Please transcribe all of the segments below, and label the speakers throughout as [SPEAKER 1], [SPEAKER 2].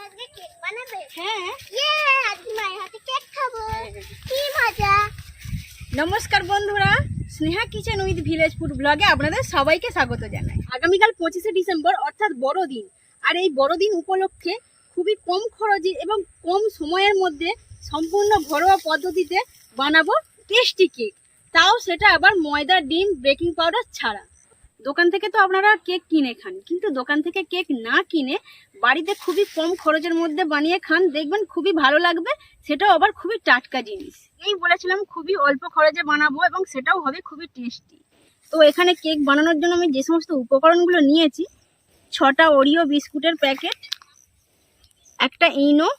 [SPEAKER 1] আজকে কেক বানাবে?
[SPEAKER 2] হ্যাঁ,
[SPEAKER 1] আজকে মায়ের হাতে কেক খাবো। কি মজা!
[SPEAKER 2] নমস্কার বন্ধুরা, Sneha kitchen with village food ব্লগে আপনাদের সবাইকে স্বাগত জানাই। আগামীকাল 25শে ডিসেম্বর অর্থাৎ বড়দিন, আর এই বড়দিন উপলক্ষে খুবই কম খরচে এবং কম সময়ের মধ্যে সম্পূর্ণ ঘরোয়া পদ্ধতিতে বানাবো টেস্টি কেক, তাও সেটা আবার ময়দা, ডিম, বেকিং পাউডার ছাড়া। দোকান থেকে তো আপনারা কেক কিনে খান, কিন্তু দোকান থেকে কেক না কিনে বাড়িতে খুবই কম খরচের মধ্যে বানিয়ে খান, দেখবেন খুবই ভালো লাগবে, সেটাও আবার খুবই টাটকা জিনিস। এই বলেছিলাম খুবই অল্প খরচে বানাবো এবং সেটাও হবে খুবই টেস্টি। তো এখানে কেক বানানোর জন্য আমি যে সমস্ত উপকরণগুলো নিয়েছি, 6টা ওরিও বিস্কুটের প্যাকেট, একটা ইনো,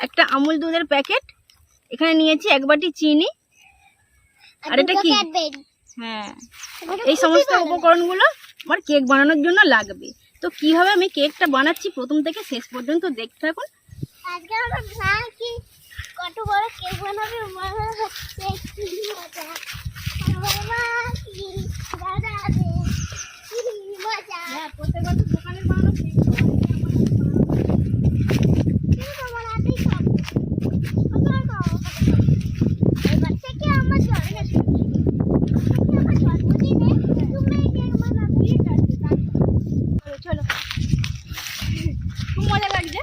[SPEAKER 2] একটা আমুল দুধের প্যাকেট, এখানে নিয়েছি 1 বাটি চিনি, আর এটা কি, হ্যাঁ, এই সমস্ত উপকরণগুলো আমার কেক বানানোর জন্য লাগবে। তো কিভাবে আমি কেকটা বানাচ্ছি প্রথম থেকে শেষ পর্যন্ত দেখতে থাকুন।
[SPEAKER 1] আজকে আমার মা কি কত বড় কেক বানাবে মনে হচ্ছে। কি মজা! আমার মা কি বানাবে, কি মজা!
[SPEAKER 2] হ্যাঁ, প্রত্যেকবার তো দোকানের বানানো কেক
[SPEAKER 1] কিন্তু আমার হাতেই খাবো। এবার থেকে আমার জন্মদিনে তুমি কেক বানাবে।
[SPEAKER 2] চলো, খুব মজা লাগছে।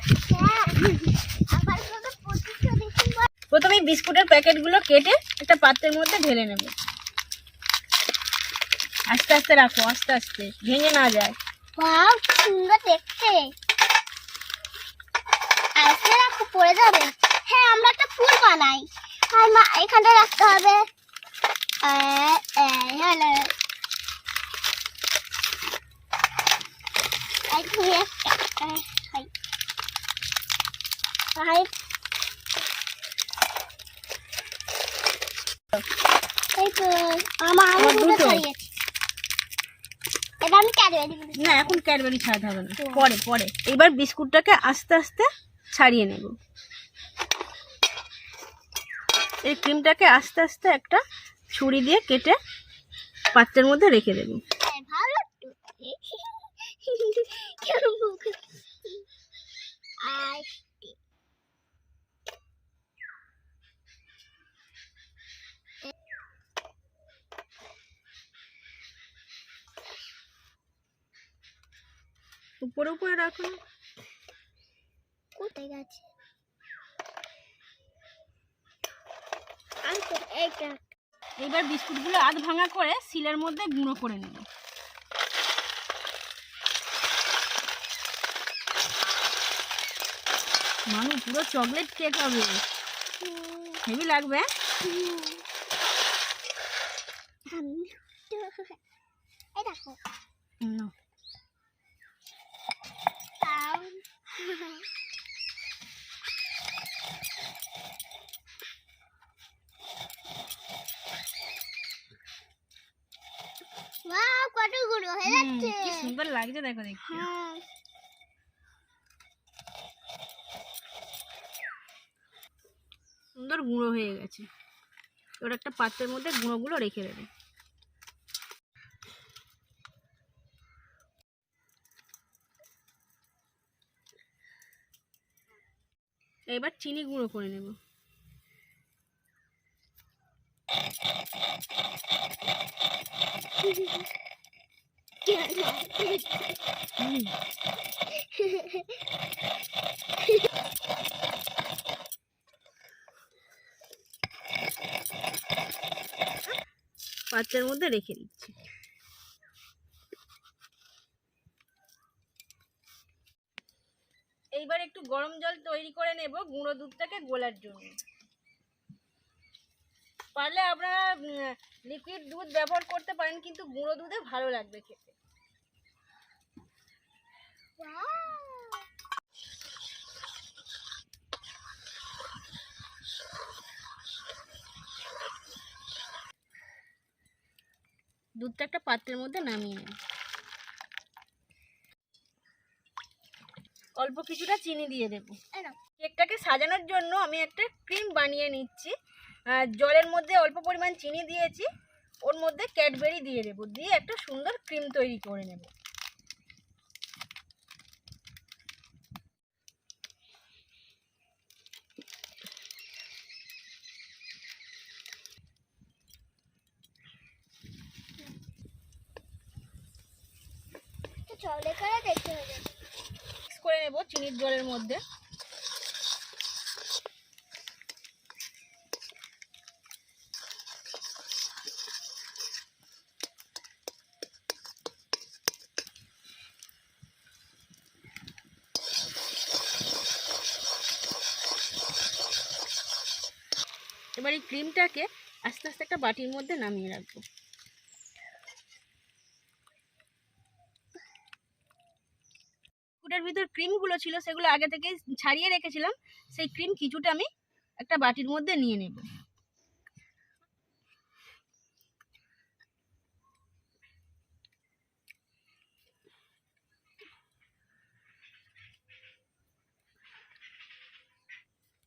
[SPEAKER 2] প্রথমে বিস্কুটের প্যাকেটগুলো কেটে একটা পাত্রের মধ্যে ঢেলে নেব। আস্তে আস্তে রাখো, আস্তে আস্তে, ভেঙে না যায়।
[SPEAKER 1] ওয়াও, সুন্দর দেখতে। আস্তে রাখো, পড়ে যাবে। হ্যাঁ, আমরা একটা ফুল বানাই, আর মা এখানটা রাখতে হবে। হ্যালো,
[SPEAKER 2] না, এখন ক্যাডবেরি ছাড়াতে হবে না, পরে পরে। এবার বিস্কুটটাকে আস্তে আস্তে ছাড়িয়ে নেব। এই ক্রিমটাকে আস্তে আস্তে একটা ছুরি দিয়ে কেটে পাত্রের মধ্যে রেখে দেব। উপরে উপরে রাখো।
[SPEAKER 1] কোথায় গেছে?
[SPEAKER 2] এবার বিস্কুটগুলো আধ ভাঙা করে শিলের মধ্যে গুঁড়ো করে নেব। মানুষ পুরো চকলেট কেক হবে, হেভি লাগবে।
[SPEAKER 1] এই দেখো, কত গুঁড়ো হয়ে যাচ্ছে,
[SPEAKER 2] কি সুন্দর লাগছে দেখো দেখতে। সুন্দর গুঁড়ো হয়ে গেছে। ওর একটা পাত্রের মধ্যে গুঁড়োগুলো রেখে দেবে। এবার চিনি গুঁড়ো করে নেব। পাত্রের মধ্যে রেখে দিচ্ছি। এইবার একটু গরম জল তৈরি করে নেব গুঁড়ো দুধটাকে গোলার জন্য। পারলে আপনারা লিকুইড দুধ ব্যবহার করতে পারেন, কিন্তু গুঁড়ো দুধে ভালো লাগবে খেতে। দুধটা একটা পাত্রের মধ্যে নামিয়ে নেব। অল্প কিছুটা চিনি দিয়ে দেব। কেকটাকে সাজানোর জন্য আমি একটা ক্রিম বানিয়ে নিচ্ছি। জলের মধ্যে অল্প পরিমাণ চিনি দিয়েছি, ওর মধ্যে ক্যাডবেরি দিয়ে দেব, দিয়ে একটা সুন্দর ক্রিম তৈরি করে নেব।
[SPEAKER 1] চলে করে দেখতে হবে।
[SPEAKER 2] মিক্স করে নেব চিনির জলের মধ্যে। এবার এই ক্রিমটাকে আস্তে আস্তে একটা বাটির মধ্যে নামিয়ে রাখবো। বিস্কুটের ভিতর ক্রিমগুলো ছিল সেগুলো আগে থেকে ছাড়িয়ে রেখেছিলাম, সেই ক্রিম কিছুটা আমি একটা বাটির মধ্যে নিয়ে নেব।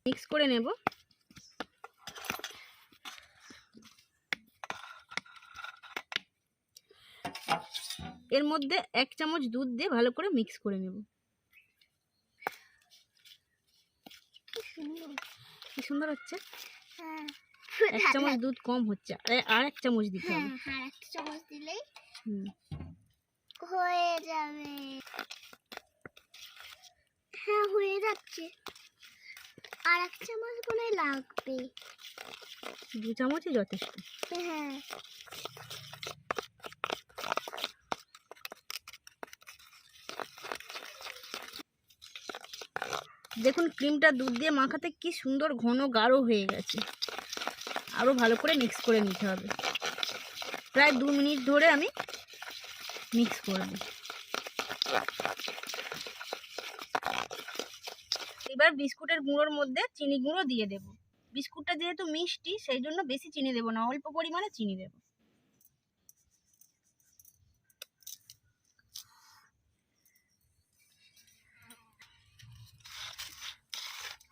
[SPEAKER 2] মিক্স করে নেব। এর মধ্যে 1 চামচ দুধ দিয়ে ভালো করে মিক্স করে নেব। কি সুন্দর হচ্ছে। 1 চামচ দুধ কম হচ্ছে, আর 1 চামচ দিতে হবে।
[SPEAKER 1] হ্যাঁ, 1 চামচ দিলেই হয়ে যাবে। হ্যাঁ, হয়ে যাচ্ছে। আর 1 চামচ মনে লাগবে।
[SPEAKER 2] 2 চামচই যথেষ্ট।
[SPEAKER 1] হ্যাঁ,
[SPEAKER 2] দেখুন ক্রিমটা দুধ দিয়ে মাখাতে কি সুন্দর ঘন গাঢ় হয়ে গেছে। আরো ভালো করে মিক্স করে নিতে হবে। প্রায় 2 মিনিট ধরে আমি মিক্স করব। এবার বিস্কুটের গুঁড়োর মধ্যে চিনি গুঁড়ো দিয়ে দেব। বিস্কুটটা যেহেতু মিষ্টি সেই জন্য বেশি চিনি দেব না, অল্প পরিমাণে চিনি দেব।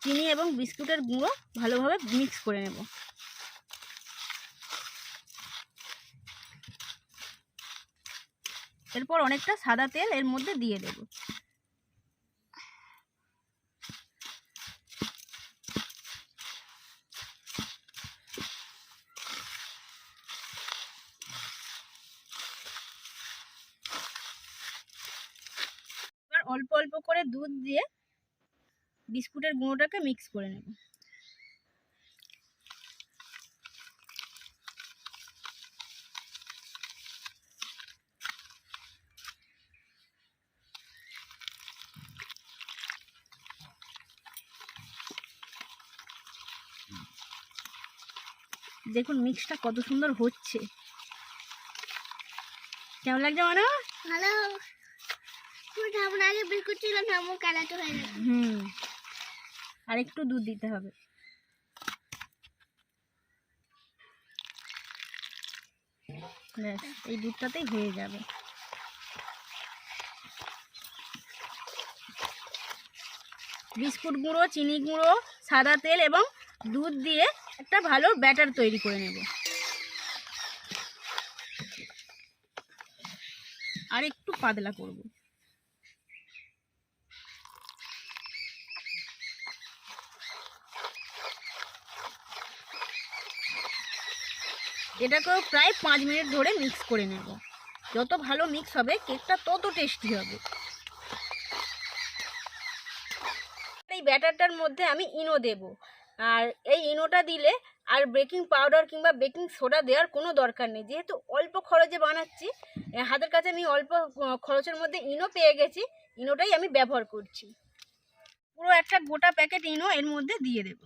[SPEAKER 2] চিনি এবং বিস্কুটের গুঁড়ো ভালোভাবে মিক্স করে নেব। এরপর অনেকটা সাদা তেল এর মধ্যে দিয়ে দেব। এবার অল্প অল্প করে দুধ দিয়ে বিস্কুটের গুঁড়োটাকে মিক্স করে নেব। দেখুন মিক্সটা কত সুন্দর হচ্ছে। কেমন লাগছে মানো?
[SPEAKER 1] ভালো। আমার আগে বিস্কুট ছিল না, আমার কালারটা হয়ে গেছে।
[SPEAKER 2] আর একটু দুধ দিতে হবে। ব্যাস এই দুধটাতেই হয়ে যাবে। বিস্কুট গুঁড়ো, চিনি গুঁড়ো, সাদা তেল এবং দুধ দিয়ে একটা ভালো ব্যাটার তৈরি করে নেব। আর একটু পাতলা করব। এটাকেও প্রায় 5 মিনিট ধরে মিক্স করে নেব। যত ভালো মিক্স হবে কেকটা তত টেস্টি হবে। এই ব্যাটারটার মধ্যে আমি ইনো দেব, আর এই ইনোটা দিলে আর বেকিং পাউডার কিংবা বেকিং সোডা দেওয়ার কোনো দরকার নেই। যেহেতু অল্প খরচে বানাচ্ছি, হাতের কাছে আমি অল্প খরচের মধ্যে ইনো পেয়ে গেছি, ইনোটাই আমি ব্যবহার করছি। পুরো একটা গোটা প্যাকেট ইনো এর মধ্যে দিয়ে দেব।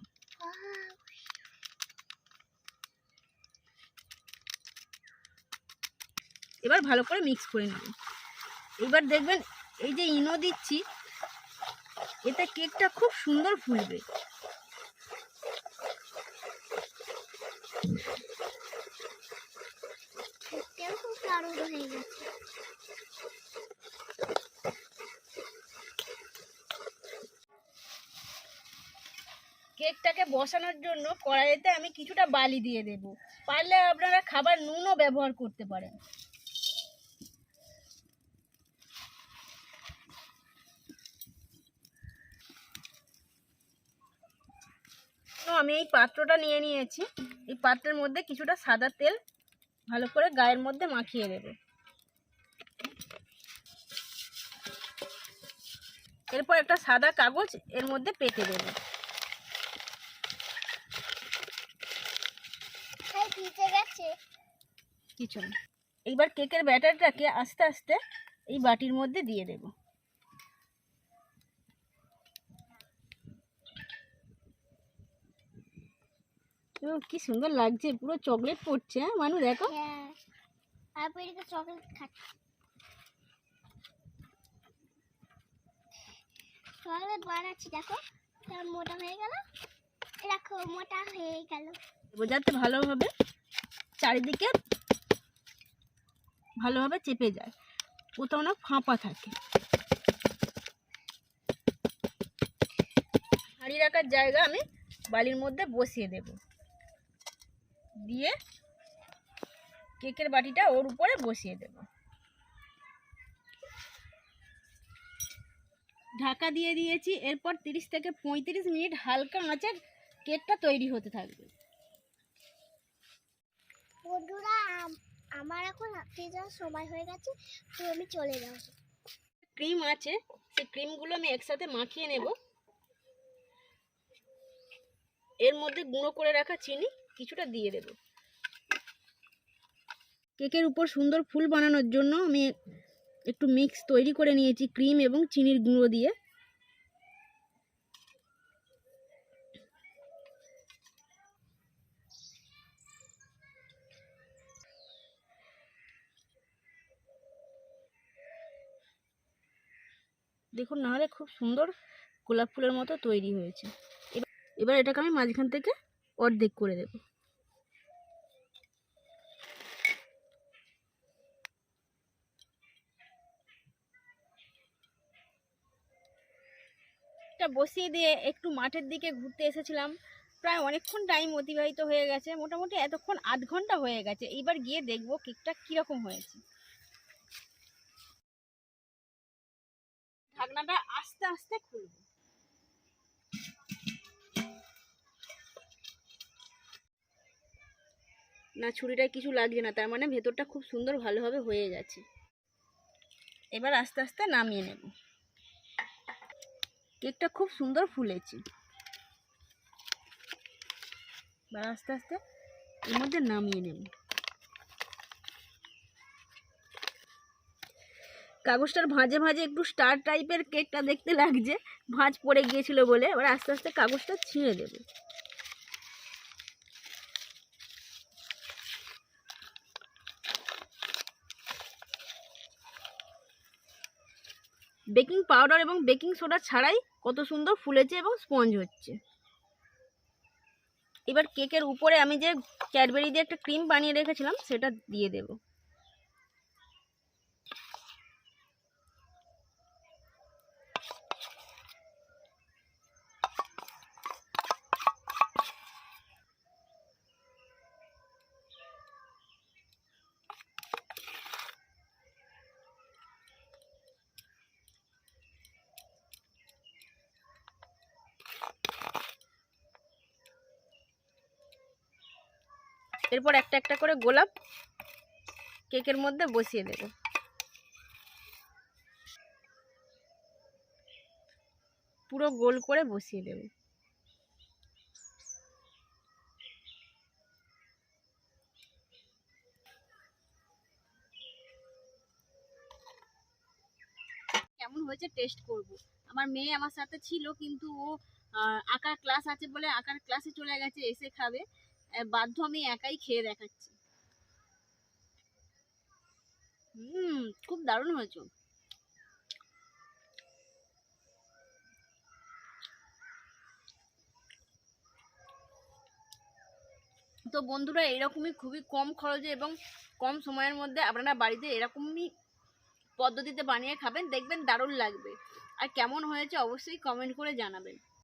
[SPEAKER 2] এবার ভালো করে মিক্স করে নেব। এবার দেখবেন এই যে ইনো দিচ্ছি এতে কেকটা খুব সুন্দর ফুলবে। কেকটাকে বসানোর জন্য কড়াইতে আমি কিছুটা বালি দিয়ে দেব। পারলে আপনারা খাবার নুনও ব্যবহার করতে পারেন। আমি এই পাত্রটা নিয়ে নিয়েছি। এই পাত্রের মধ্যে কিছুটা সাদা তেল ভালো করে গায়ের মধ্যে মাখিয়ে দেব। এরপর একটা সাদা কাগজ এর মধ্যে পেতে দেবো।
[SPEAKER 1] ভিজে গেছে
[SPEAKER 2] কিছু না। এইবার কেকের ব্যাটারটাকে আস্তে আস্তে এই বাটির মধ্যে দিয়ে দেব। কি সুন্দর লাগছে, পুরো চকলেট পড়ছে। হ্যাঁ মানু দেখো।
[SPEAKER 1] হ্যাঁ, আর এদিকে চকলেট খাচ্ছে। চকলেট বানাচ্ছি, দেখো কেমন মোটা হয়ে গেল। দেখো মোটা হয়ে গেল।
[SPEAKER 2] যাতে ভালোভাবে চারিদিকে ভালোভাবে চেপে যায়, কোথাও না ফাঁপা থাকে। হাঁড়ি রাখার জায়গা আমি বালির মধ্যে বসিয়ে দেব, দিয়ে কেকের বাটিটা ওর উপরে বসিয়ে দেব। ঢাকা দিয়ে দিয়েছি। এরপর 30 থেকে 35 মিনিট হালকা আঁচে কেকটা তৈরি হতে থাকবে।
[SPEAKER 1] বন্ধুরা, আমার এখন হাঁটতে যাওয়ার সময় হয়ে গেছে, তো আমি চলে যাব।
[SPEAKER 2] ক্রিম আছে, সেই ক্রিমগুলো আমি একসাথে মাখিয়ে নেব। এর মধ্যে গুঁড়ো করে রাখা চিনি কিছুটা দিয়ে দেব। কেকের উপর সুন্দর ফুল বানানোর জন্য আমি একটু মিক্স তৈরি করে নিয়েছি ক্রিম এবং চিনির গুঁড়ো দিয়ে। দেখুন, নাহলে খুব সুন্দর গোলাপ ফুলের মতো তৈরি হয়েছে। এবার এটাকে আমি মাঝখান থেকে অর্ধেক করে দেব। এটা বসিয়ে দিয়ে একটু মাঠের দিকে ঘুরতে এসেছিলাম। প্রায় অনেকক্ষণ টাইম অতিবাহিত হয়ে গেছে, মোটামুটি এতক্ষণ আধ ঘন্টা হয়ে গেছে। এইবার গিয়ে দেখবো কেকটা কিরকম হয়েছে। ঢাকনাটা আস্তে আস্তে খুলবো। না, ছুরিটায় কিছু লাগছে না, তার মানে ভেতরটা খুব সুন্দর ভালোভাবে হয়ে গেছে। এবার আস্তে আস্তে নামিয়ে নেব। কেকটা খুব সুন্দর ফুলেছে। এবার আস্তে আস্তে এর মধ্যে নামিয়ে নেব। কাগজটার ভাঁজে ভাঁজে একটু স্টার টাইপের কেকটা দেখতে লাগছে, ভাঁজ পড়ে গিয়েছিল বলে। এবার আস্তে আস্তে কাগজটা ছিঁড়ে দেব। বেকিং পাউডার এবং বেকিং সোডা ছাড়াই কত সুন্দর ফুলেছে এবং স্পঞ্জ হচ্ছে। এবার কেকের উপরে আমি যে ক্যাডবেরি দিয়ে একটা ক্রিম বানিয়ে রেখেছিলাম সেটা দিয়ে দেব। এরপর একটা একটা করে গোলাপ কেকের মধ্যে বসিয়ে দেব। পুরো গোল করে বসিয়ে দেব। কেমন হয়েছে টেস্ট করব। আমার মেয়ে আমার সাথে ছিল, কিন্তু ও আঁকার ক্লাস আছে বলে আঁকার ক্লাসে চলে গেছে, এসে খাবে। বাধ্য আমি একাই খেয়ে দেখাচ্ছি। খুব দারুণ হয়েছে। তো বন্ধুরা, এরকমই খুবই কম খরচে এবং কম সময়ের মধ্যে আপনারা বাড়িতে এরকমই পদ্ধতিতে বানিয়ে খাবেন, দেখবেন দারুণ লাগবে। আর কেমন হয়েছে অবশ্যই কমেন্ট করে জানাবেন।